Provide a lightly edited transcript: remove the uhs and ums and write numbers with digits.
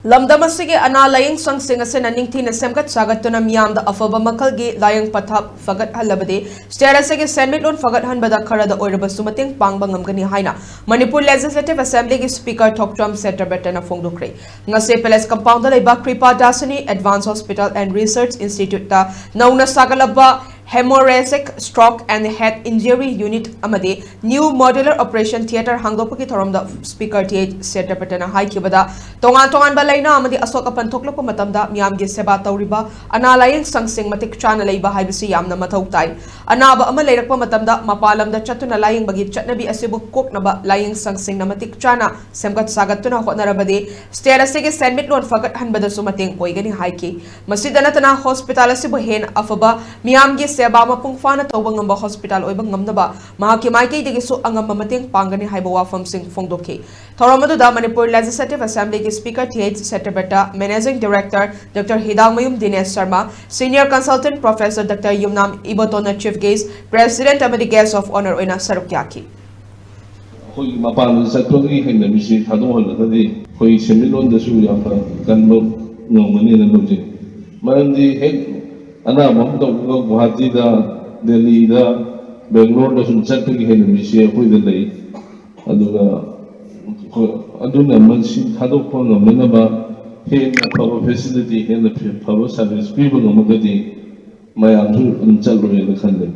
Lamdamasige ana laying sang sing asen aning thina semkat sagatuna miyamda afaba makalgi layang pathap phagat-hanbada stairasege senmitlon phagat-hanbada kharada oirabsu mateng pangba ngamgani haina Manipur Legislative Assembly ki Speaker Thokcham Setabetana Fongdukre ngase Palace Compound da leiba Kripa Dasani Advanced Hospital and Research Institute ta nauna sagalaba hemorrhagic stroke and head injury unit amade new modular operation theater hangdopaki thoramda Speaker TH Setabetana haikibada tongan balaina amadi asoka panthoklopa matamda miyamgi seba tawriba analaying sangsing matik chana leiba haibisi yamna mathau tai anaba ama leirakpa matamda mapalamda chatuna laying bagi chatnabi asibu koknaba laying sangsing na matik chana semkat sagatuna hotnarabade stairasege senmitlon phagat-hanbada sumateng oigani haiki masidanatana hospital asibu hen afaba miyamgi seba mapungfana tawba ngamba hospital oiba ngamnaba mahaki maikei degisu angamba mateng pangani haiba wafam sing fongdoke thoramadu Manipur Legislative Assembly ki Speaker TH Setabeta, Managing Director Dr. Hidangmayum Dinesh Sharma, Senior Consultant Professor Dr. Yumnam Ibotona Chief Guest, President Amadi Guest of Honor Oina Sarukyaki. Hoi mapan satwagi hen misi thadong hol tadi hoi semilon dasu ya pa kanbo ngomani na loje marandi hek ana mamto ko Guwahati da Delhi da Bangalore da sun satwagi hen misi hoi da dai aduna mansi thadok pa ngamana ba hen power facility hen power service people ngamagadi mayam thu unchal ro ya khanle